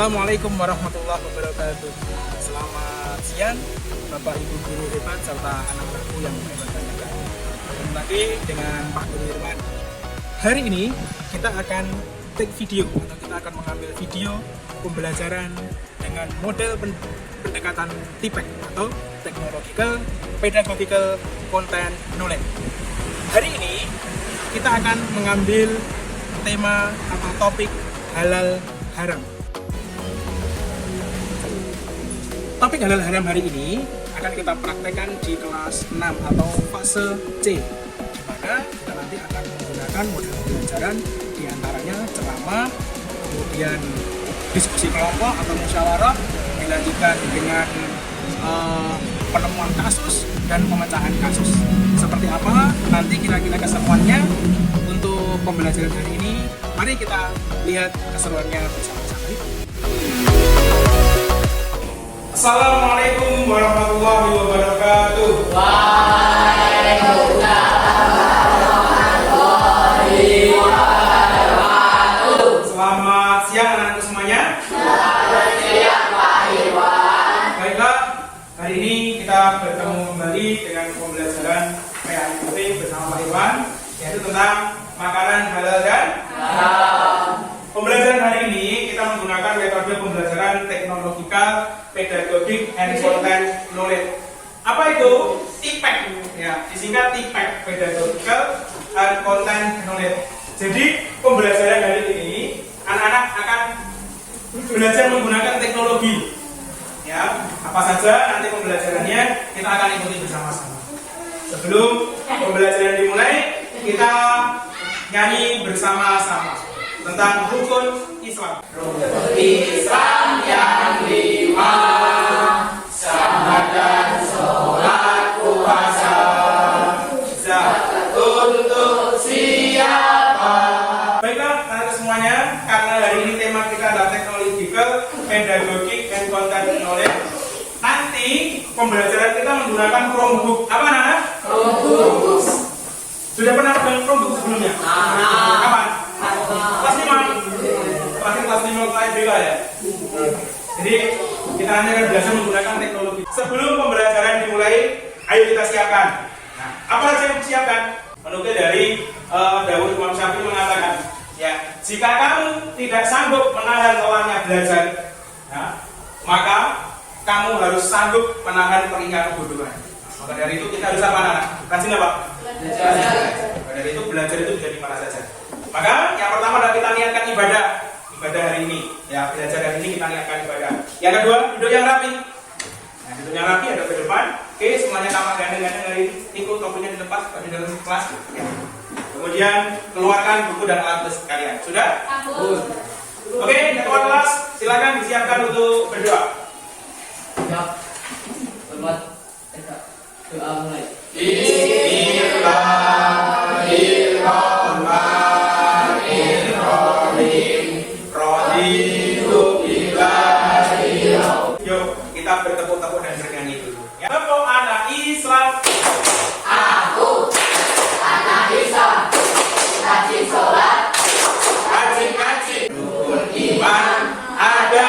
Assalamualaikum warahmatullahi wabarakatuh. Selamat siang Bapak Ibu guru hebat serta anak-anakku yang hebat-hebat. Ketemu lagi dengan Pak Guru Irwan. Hari ini kita akan take video atau kita akan mengambil video pembelajaran dengan model pendekatan TPEK atau Technological Pedagogical Content Knowledge. Hari ini kita akan mengambil tema atau topik halal haram. Topik halal haram hari ini akan kita praktekkan di kelas 6 atau fase C, di mana kita nanti akan menggunakan model pembelajaran diantaranya ceramah, kemudian diskusi kelompok atau musyawarah, dilanjutkan dengan penemuan kasus dan pemecahan kasus. Seperti apa nanti kira-kira keseruannya untuk pembelajaran hari ini? Mari kita lihat keseruannya bersama-sama. Assalamualaikum warahmatullahi wabarakatuh. Waalaikumsalam warahmatullahi wabarakatuh. Selamat siang anak-anakku semuanya. Selamat siang Pak Irwan. Baiklah, hari ini kita bertemu kembali dengan pembelajaran PAIP bersama Pak Irwan, yaitu tentang makanan halal dan haram. Pembelajaran hari ini kita menggunakan metode pembelajaran Technological Pedagogic and Content Knowledge. Apa itu? TPEK, ya, disingkat TPEK, Pedagogical and Content Knowledge. Jadi pembelajaran hari ini anak-anak akan belajar menggunakan teknologi. Ya, apa saja nanti pembelajarannya kita akan ikuti bersama-sama. Sebelum pembelajaran dimulai, kita nyanyi bersama-sama tentang rukun Islam. Rukun Islam yang 5, syahadat, sholat, puasa, zakat untuk siapa? Baiklah, anak semuanya, karena hari ini tema kita adalah Technological Pedagogic and Content Knowledge. Nanti pembelajaran kita menggunakan Chromebook. Apa anak? Chromebook. Sudah pernah dengan Chromebook sebelumnya? Kapan? Kelas 5. Terakhir kelas 5 KIBK ya. Jadi kita nanti akan belajar menggunakan teknologi. Sebelum pembelajaran dimulai, ayo kita siapkan. Nah, apa saja yang disiapkan? Menukil dari Dawud Imam Syafi'i mengatakan, ya, jika kamu tidak sanggup menahan lelahnya belajar, ya, maka kamu harus sanggup menahan peringkat kebodohan. Maka dari itu kita harus apa, anak? Rajin apa? Belajar. Maka dari itu belajar itu bisa di mana saja. Maka yang pertama adalah kita niatkan ibadah hari ini. Ya, belajar hari ini kita niatkan ibadah. Yang kedua, duduk yang rapi. Nah, duduk yang rapi ada ke depan. Oke, semuanya tampak gandeng-gandeng hari ini. Ikut topinya di depan, di dalam kelas. Ya. Kemudian keluarkan buku dan alat tulis kalian. Sudah? Oke, ketua kelas silakan disiapkan untuk berdoa. Siap. Selamat doa mulai. Yuk, kita bertepuk-tepuk dan bernyanyi dulu. Ya, tepuk anak Islam. Aku anak Islam, rajin sholat, Rajin rukun iman ada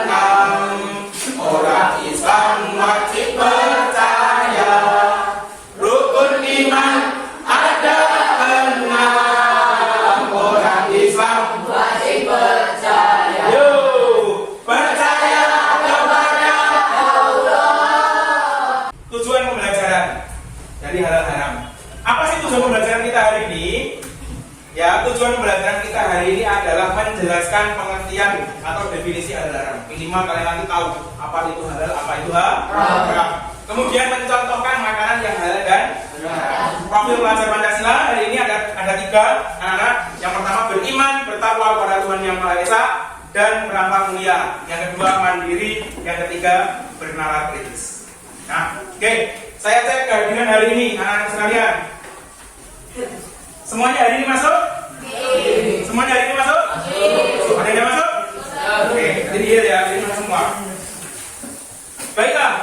6. Orang Islam wajib percaya. Rukun iman ada 6. Orang Islam wajib percaya. yuk percaya kepada Allah. tujuan pembelajaran dari halal haram. Apa sih tujuan pembelajaran kita hari ini? Ya, tujuan pembelajaran kita hari ini adalah menjelaskan pengertian atau definisi halal haram. Minimal kalian nanti tahu apa itu halal, apa itu haram. Kemudian mencontohkan makanan yang halal dan haram. Profil pelajar Pancasila hari ini ada 3 anak-anak. Yang pertama beriman, bertakwa kepada Tuhan Yang Maha Esa dan beramal mulia. Yang kedua mandiri, yang ketiga bernalar kritis. Nah, oke, saya cek kehadiran hari ini anak-anak sekalian. Semuanya hari ini masuk? Semuanya hari ini masuk? Ada yang masuk? Oke, jadi ya, hari ini masuk semua. Baiklah,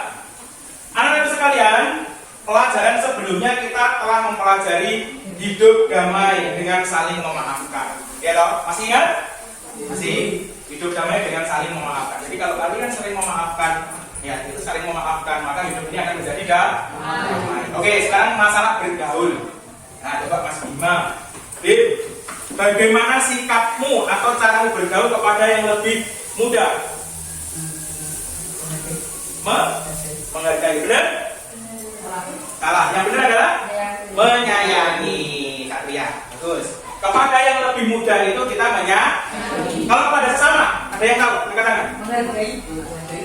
anak-anak sekalian, pelajaran sebelumnya kita telah mempelajari hidup damai dengan saling memaafkan. Ya toh? Masih ingat? Masih. hidup damai dengan saling memaafkan. Jadi kalau kalian sering memaafkan, ya itu saling memaafkan, maka hidup ini akan menjadi damai. Oke, sekarang masalah bergaul. Nah, coba Mas Bima, Bim, bagaimana sikapmu atau caramu bergaul kepada yang lebih muda? Menghargai, benar? Salah. Yang benar adalah menyayangi. Satria, bagus. Kepada yang lebih muda itu kita menyayangi. Kalau kepada sesama, ada yang tahu? Angkat tangan.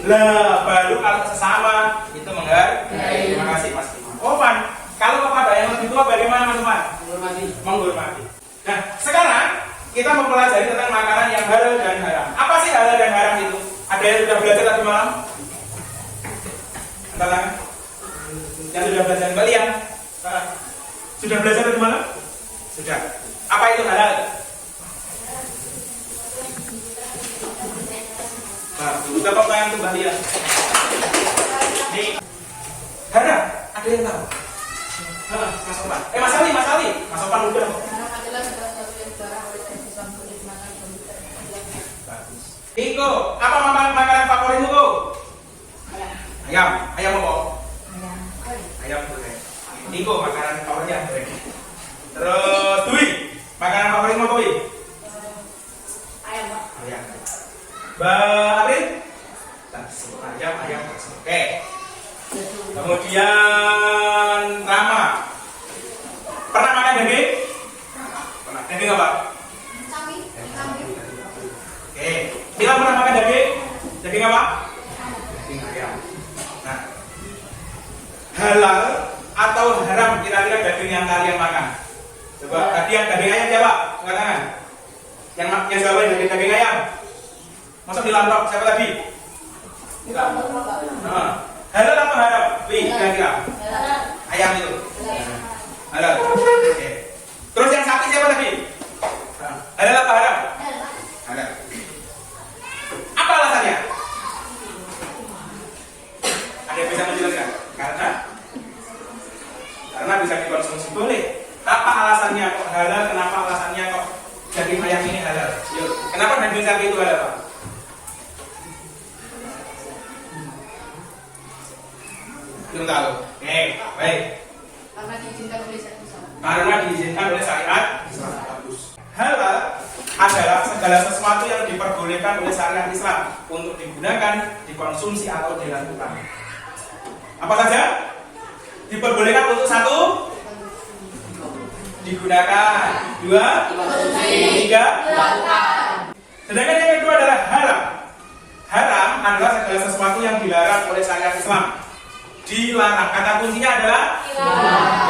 Lah, baru kalau sesama itu menghargai. Terima kasih Mas Bima. Ovan, kalau kepada yang lebih tua bagaimana Mas Ovan? Menghormati. Nah, sekarang kita mempelajari tentang makanan yang halal dan haram. Apa sih halal dan haram itu? Ada yang sudah belajar tadi malam? Angkat tangan. Yang sudah belajar kembali ya? Sudah belajar tadi malam? Sudah. Apa itu halal? Nah, kita pertanyaan kembali ya. Nih, haram. Ada yang tahu? Mas Opan. Mas Ali. Mas Opan udah. Iko, apa makanan favoritmu kok? Ayam apa? Ayam goreng. Iko, makanan favoritnya goreng. Terus Dwi, makanan favoritmu apa Dwi? Ayam. Mbak April? Ayam. Oke. Kemudian Rama, pernah makan daging? Pernah. Daging apa? Oke. Bila pernah makan daging? Daging apa? Daging ayam. Nah, halal atau haram kira-kira daging yang kalian makan? Coba tadi yang daging ayam siapa? Angkat tangan. Yang jawaban daging ayam. Masuk di laptop siapa tadi? Halal atau haram? Wih, kira-kira. Ayam itu. Halal. Oke. Terus yang sapi siapa tadi? Halal atau haram? Halal. Apa alasannya? Ada yang bisa menjelaskan? Karena bisa dikonsumsi boleh. Apa alasannya kok halal? Kenapa alasannya kok daging ayam ini halal? Yuk, kenapa daging sapi itu halal, Pak? Belum tahu. Oke, baik. Karena diizinkan oleh syariat Islam. Karena diizinkan oleh syariat Islam. Bagus. Halal adalah segala sesuatu yang diperbolehkan oleh syariat Islam untuk digunakan, dikonsumsi atau dilakukan. Apa saja? Diperbolehkan untuk satu, digunakan, dua, tiga, sedangkan yang kedua adalah haram. Haram adalah segala sesuatu yang dilarang oleh syariat Islam. Dilarang, kata kuncinya adalah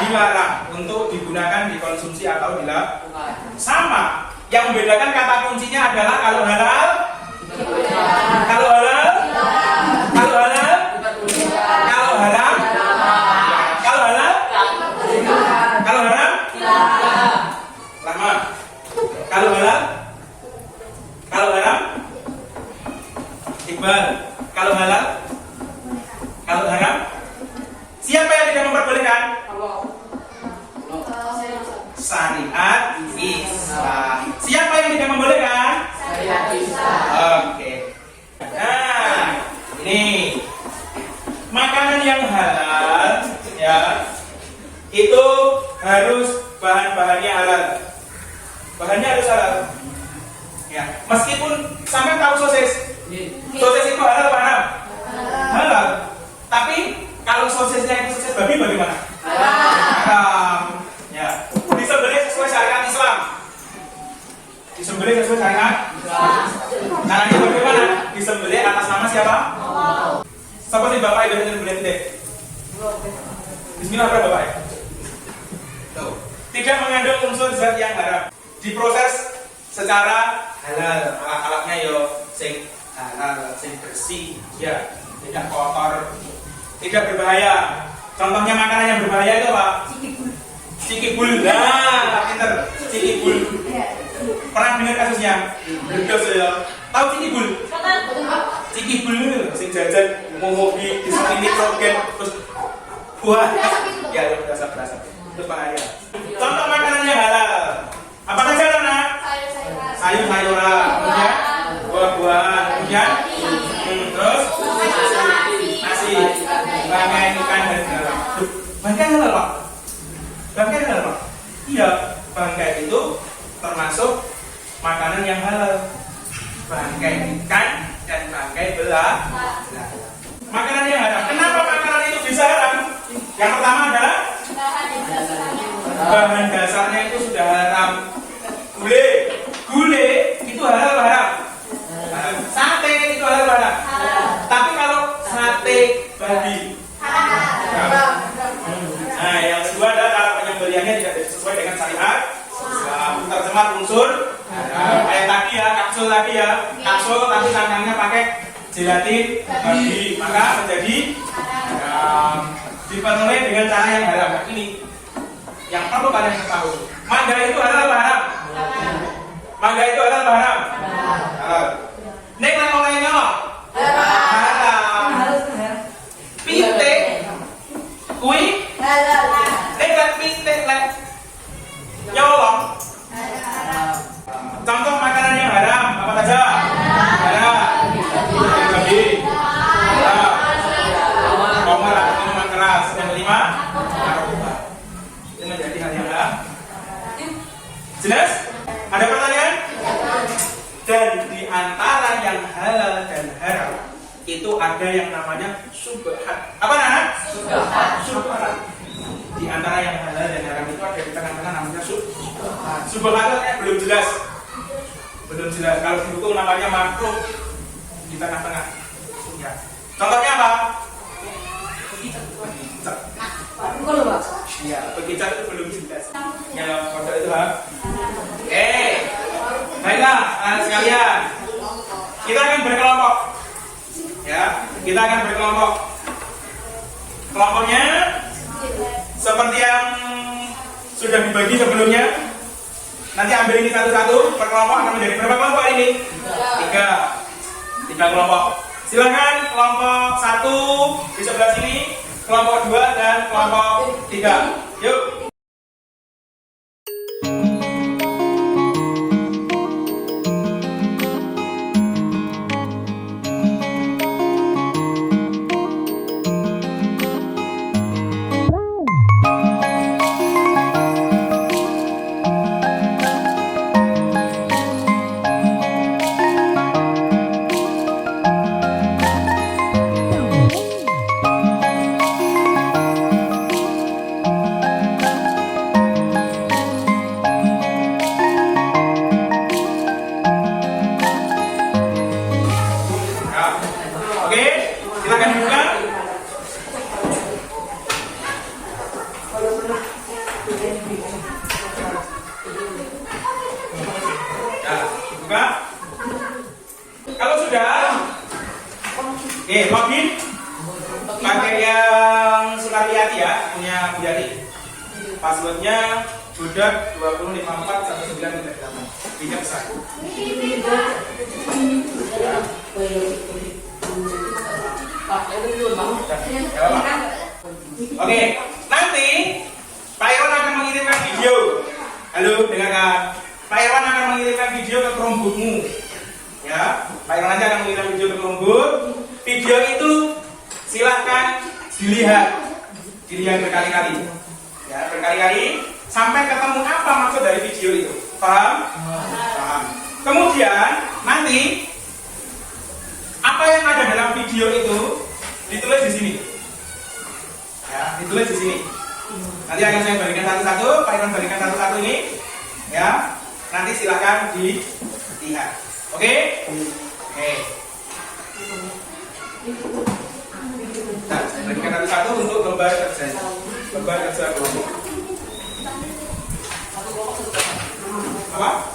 dilarang untuk digunakan, dikonsumsi atau dilakukan. Sama, yang membedakan kata kuncinya adalah kalau halal, kalau halal, kalau halal, kalau haram, kalau halal, kalau haram, lama, kalau halal, kalau haram, Iqbal, kalau halal, kalau haram. Siapa yang tidak memperbolehkan? Syariat Islam. Siapa yang tidak membolehkan? Syariat Islam. Oke. Nah, ini makanan yang halal, ya, itu harus bahan-bahannya halal. Bahannya harus halal. Ya, meskipun sampai tahu sosis. Sosis itu halal apa haram? Halal. Tapi kalau sosisnya itu sosis babi bagaimana? Haram. Ya. Disembelih sesuai syariat Islam. Disembelih sesuai syariat Islam. Caranya bagaimana? Disembelih atas nama siapa? Siapa sih bapak ibu yang disembelih tidak? Bismillah bapak. Tuh. Tidak mengandung unsur zat yang haram. Diproses secara halal. Alat-alatnya yo sing halal, sing bersih, ya, tidak kotor. Tidak berbahaya. Contohnya makanan yang berbahaya itu apa? Cikibul. Nah, pinter. Cikibul. Pernah dengar kasusnya? Bedos ya. Tahu cikibul? Cikibul itu sing jajan ngopi di sini kroket terus buah. Ya, berasa. Itu bahaya. Contoh makanan yang halal. Apa saja, Nana? Sayur-sayuran, kemudian buah-buahan. kemudian terus nasi, bangkai ikan dan garam. Bangkai halal Pak? Bangkai halal Pak? Iya, bangkai itu termasuk makanan yang halal. Bangkai ikan dan bangkai belah. Makanan yang haram. Kenapa makanan itu bisa haram? Yang pertama adalah bahan dasarnya itu sudah haram. Gulai itu halal haram. Sate itu halal haram. Tapi kalau sate babi, nah yang kedua adalah cara penyembelihannya tidak sesuai dengan syariat. Terjemah unsur. Kayak tadi ya, kapsul tadi ya, kapsul tapi sangkangnya pakai gelatin babi, maka menjadi dipenuhi dengan cara yang haram. Ini yang perlu kalian ketahui. Mangga itu halal apa haram? Mangga itu halal apa haram? Halal. Nek nang olehnya haram. Pitik kui nek pitik lek nyolong. Contoh makanan yang haram apa saja? Haram. Babi. Haram. Khamar atau minuman keras. Yang kelima, narkoba. Itu menjadi hal yang haram. Jelas? Ada pertanyaan? Dan di antara yang halal dan haram itu ada yang namanya subhat. Apa namanya? Subhat. Di antara yang halal dan haram itu ada di tengah-tengah namanya subhat. Subhat itu belum jelas. Belum jelas. Kalau di buku namanya makruh di tengah-tengah. Ya. Contohnya apa? Bekicot. Iya, bekicot itu belum jelas. Ya, contoh itu ha. Baiklah, sekalian. Kita akan berkelompok. Ya, kita akan berkelompok. Kelompoknya seperti yang sudah dibagi sebelumnya. Nanti ambil ini satu-satu. Per kelompok akan menjadi berapa kelompok ini? 3 kelompok. Silakan kelompok 1 di sebelah sini, kelompok 2 dan kelompok 3. Yuk. Login pakai yang Sukaryati ya, punya Bu Yati. Passwordnya budak 20541938. Pinjam besar. Oke, nanti Pak Irwan akan mengirimkan video. Halo, dengarkan. Pak Irwan akan mengirimkan video ke Chromebookmu. Ya, Pak Irwan aja akan mengirimkan video ke Chromebook. Video itu silahkan dilihat berkali-kali. Ya, berkali-kali sampai ketemu apa maksud dari video itu. Paham? Paham. Kemudian nanti apa yang ada dalam video itu ditulis di sini. Ya, ditulis di sini. Nanti akan saya berikan satu-satu, Pak Irwan berikan satu-satu ini. Ya, nanti silahkan dilihat. Oke? Oke. Nah, berikan satu-satu untuk lembar kerja. Lembar kerja kelompok. Apa?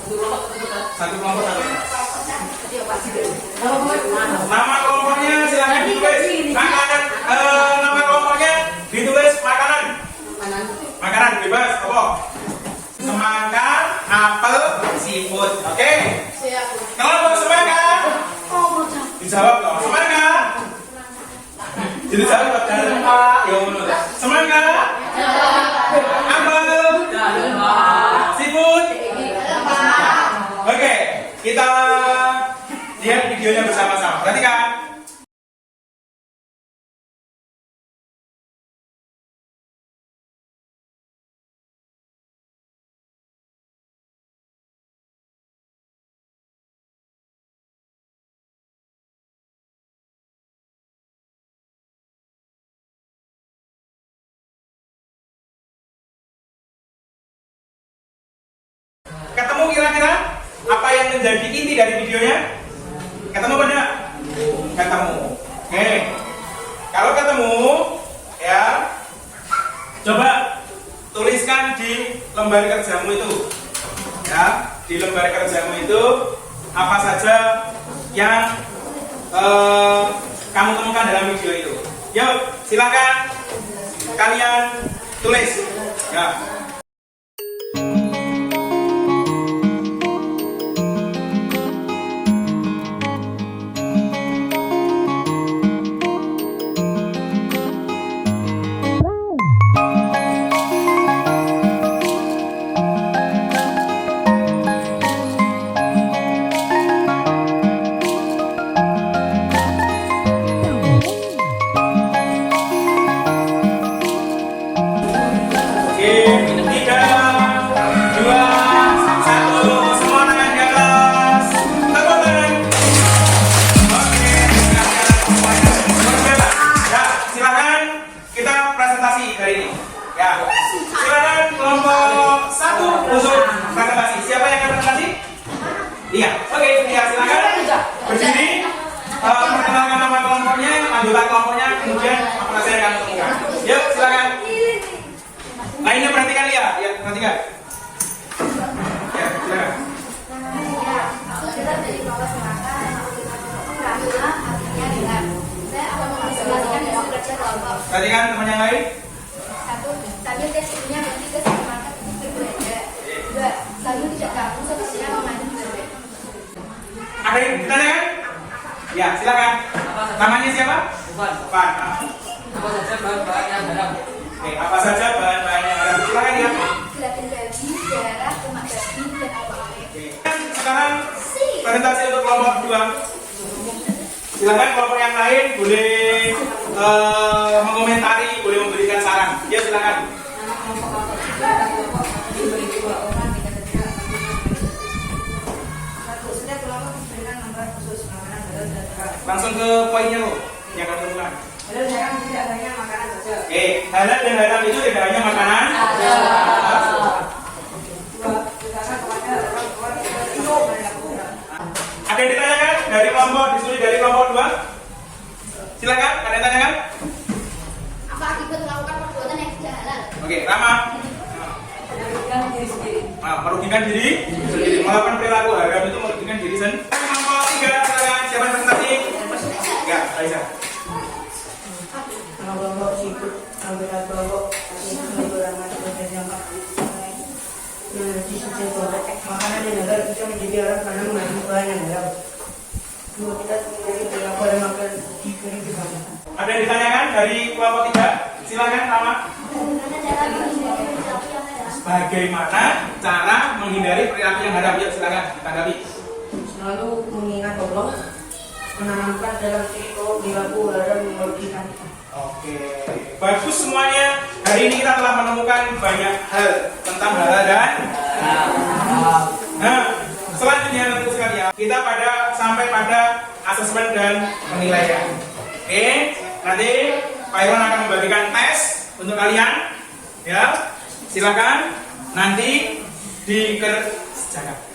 Satu kelompok satu. Nama kelompoknya silahkan ditulis. Makanan, nama kelompoknya ditulis makanan. Makanan bebas, apa? Semangka, apel, seafood. Oke? Kelompok semangka. Dijawab loh. Semangka. Jadi jawab dari Pak. Ya menurut. Semangka. Apel. Seafood. Oke, kita lihat videonya bersama-sama. Perhatikan. Ketemu kira-kira apa yang menjadi inti dari videonya? Ketemu banyak? Ketemu. Oke. Kalau ketemu, ya, coba tuliskan di lembar kerjamu itu. Ya, di lembar kerjamu itu apa saja yang kamu temukan dalam video itu. Yuk, silakan kalian tulis. Ya. Iya, oke, ya silakan berdiri, perkenalkan nama kelompoknya, anggota kelompoknya, kemudian apa saja yang kamu temukan. Yuk, silakan. Lainnya perhatikan ya, ya perhatikan. Ya, silakan. Perhatikan teman yang lain. Satu, sambil tes ilmunya berarti ke supermarket untuk berbelanja. Dua, sambil tidak kamu seterusnya memandu berbelanja. Ada yang ditanyakan? Ya, silakan. Namanya siapa? Bukan. Pak. Apa saja bahan-bahan yang haram? Oke, apa saja bahan-bahan yang ada? Silakan ya. Gelatin babi, darah, lemak babi, dan alkohol. Oke. Sekarang presentasi untuk kelompok kedua. Silakan kelompok yang lain boleh mengomentari, boleh memberikan saran. Ya, silakan. Nama kelompok kelompok diberi 2 orang tidak terkira. Satu, setiap kelompok diberikan nomor khusus makanan halal dan haram. Langsung ke poinnya loh, yang kamu temukan. Halal dan haram tidak hanya makanan saja. Oke, halal dan haram itu tidak hanya makanan. Dua, berdasarkan kepada orang tua tidak berisiko perilaku haram. Ada yang ditanyakan dari kelompok disuruh dari kelompok 2? Silakan, ada yang tanyakan? Apa akibat melakukan perbuatan yang tidak halal? Oke, Rama. Merugikan diri sendiri. Merugikan diri sendiri. Melakukan perilaku haram itu merugikan diri sendiri. Kelompok 3, silakan. Siapa yang presentasi? Ya, Aisyah. Nama kelompok sibuk, anggota kelompok itu menggunakan proses yang makanan yang halal bisa menjadi haram karena mengandung bahan yang halal. Dua, kita menjadi perilaku yang makan diberi kebanyakan. Ada yang ditanyakan dari kelompok 3? Silakan, Rama. Bagaimana cara menghindari perilaku yang haram? Ya, silakan ditanggapi. Selalu mengingat Allah, menanamkan dalam diri kau perilaku haram yang merugikan. Oke, bagus semuanya. Hari ini kita telah menemukan banyak hal tentang halal dan nah, selanjutnya tentu sekali ya, kita sampai pada asesmen dan penilaian. Oke, nanti Pak Irwan akan membagikan tes untuk kalian. Ya, silakan nanti dikerjakan.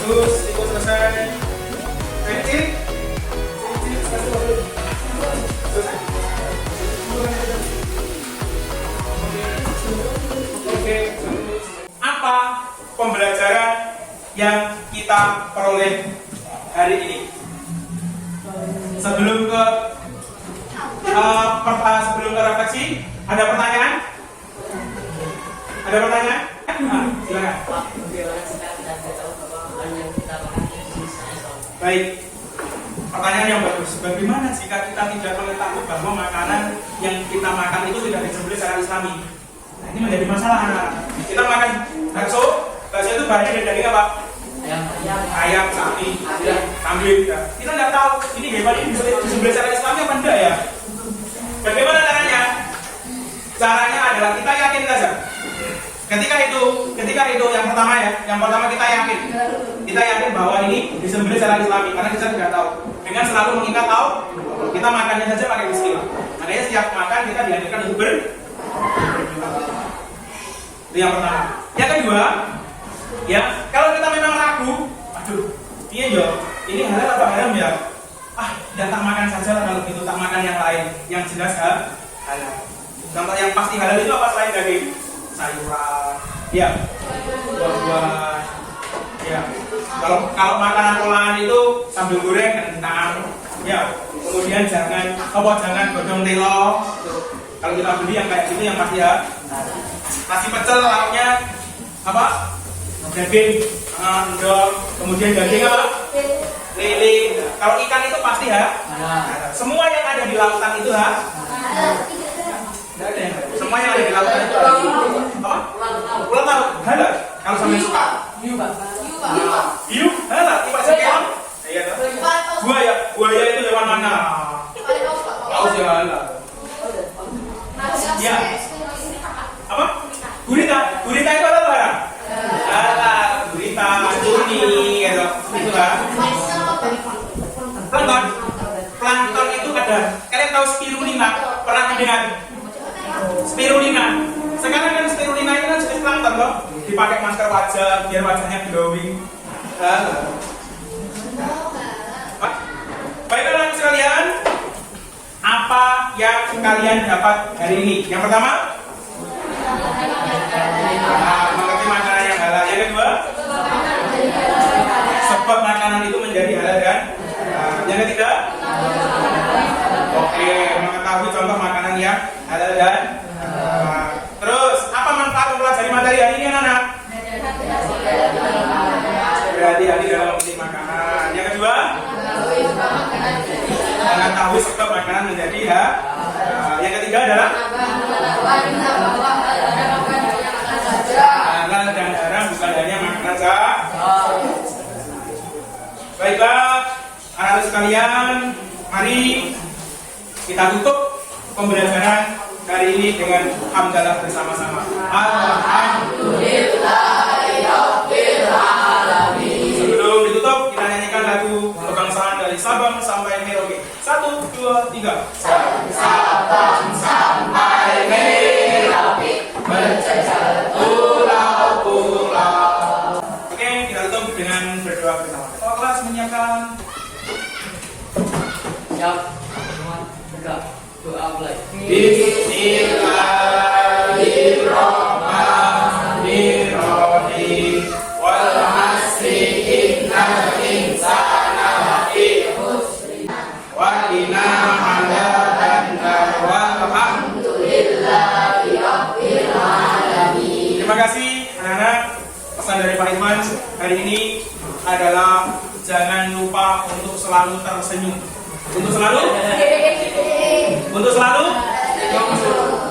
bagus, ikut selesai. Ready? Selesai. Oke, apa pembelajaran yang kita peroleh hari ini? Sebelum ke refleksi, ada pertanyaan? Ada pertanyaan? Silakan. Baik. Pertanyaan yang bagus. Bagaimana jika kita tidak mengetahui bahwa makanan yang kita makan itu tidak disembelih secara Islami? Nah, ini menjadi masalah anak-anak. Kita makan bakso itu bahannya dari daging apa? Ayam, sapi, kambing. Kita nggak tahu ini hewan ini bisa disembelih secara Islami apa enggak ya? Bagaimana caranya? Caranya adalah kita yakin saja. Ketika itu yang pertama kita yakin bahwa ini disembelih secara Islami karena kita tidak tahu. Dengan selalu mengingat tahu, kita makannya saja pakai bismillah. Makanya setiap makan kita dianjurkan untuk itu yang pertama. Yang kedua, ya kalau kita memang ragu, aduh, ini halal apa haram ya? Tak makan saja lah kalau gitu, tak makan yang lain yang jelas halal. Contoh yang pasti halal itu apa selain daging? Sayuran, ya, buah-buahan, ya. Kalau makanan olahan itu sambil goreng kentang, ya. Kemudian jangan godong telo. Kalau kita beli yang kayak gitu yang pasti ya. Nasi pecel lauknya apa? Daging, endol. Kemudian daging apa? Lele. Kalau ikan itu pasti ya. Semua yang ada di lautan itu ya. Semua yang ada di lautan itu apa? Ulang tahun halal. Kalau sampai suka. Hiu halal. Ikan sekian. Iya. Buaya itu hewan mana? Paus ya halal. Ya. Apa? Gurita itu halal barang. Halal. Gurita, cumi, gitu. Itu kan. Plankton itu ada. Kalian tahu spirulina? Pernah mendengar? Spirulina. Sekarang kan spirulina itu kan jenis plankton loh. Dipakai masker wajah biar wajahnya glowing. Baiklah anak sekalian, apa yang kalian dapat hari ini? Yang pertama, mengerti makanan yang halal. Yang kedua, sebab makanan itu menjadi halal kan? Yang ketiga, oke, mengetahui contoh makanan yang halal dan terus apa manfaat mempelajari materi hari ini anak-anak? Berhati-hati dalam memilih makanan. Yang kedua, mengetahui sebab makanan menjadi yang ketiga adalah halal dan haram bukan hanya makanan saja. Baiklah, anak-anak sekalian, mari kita tutup pembelajaran hari ini dengan hamdalah bersama-sama. Alhamdulillahirabbil alamin. Sebelum ditutup, kita nyanyikan lagu kebangsaan dari Sabang sampai Merauke. 1, 2, 3. Sabang sampai Merauke, menjajal pulau-pulau. Oke, kita tutup dengan berdoa bersama. Kelas menyiapkan. Siap. Tegak. Doa mulai. Bismillahirrahmanirrahim. Wal 'asri innal insana lafi khusr. Wa inna 'alaban nar walhamdulillahi rabbil alamin. Terima kasih anak-anak. Pesan dari Pak Irman hari ini adalah jangan lupa untuk selalu tersenyum. Untuk selalu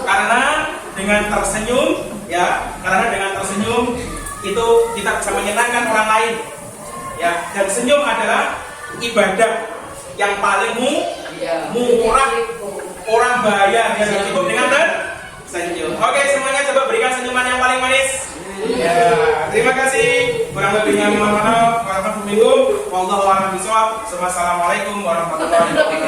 karena dengan tersenyum itu kita bisa menyenangkan orang lain ya, dan senyum adalah ibadah yang paling murah, orang bayar yang cukup dengan tersenyum. Oke, semuanya coba berikan senyuman yang paling manis ya. Terima kasih, kurang lebihnya mohon maaf. Wassalamualaikum warahmatullahi wabarakatuh.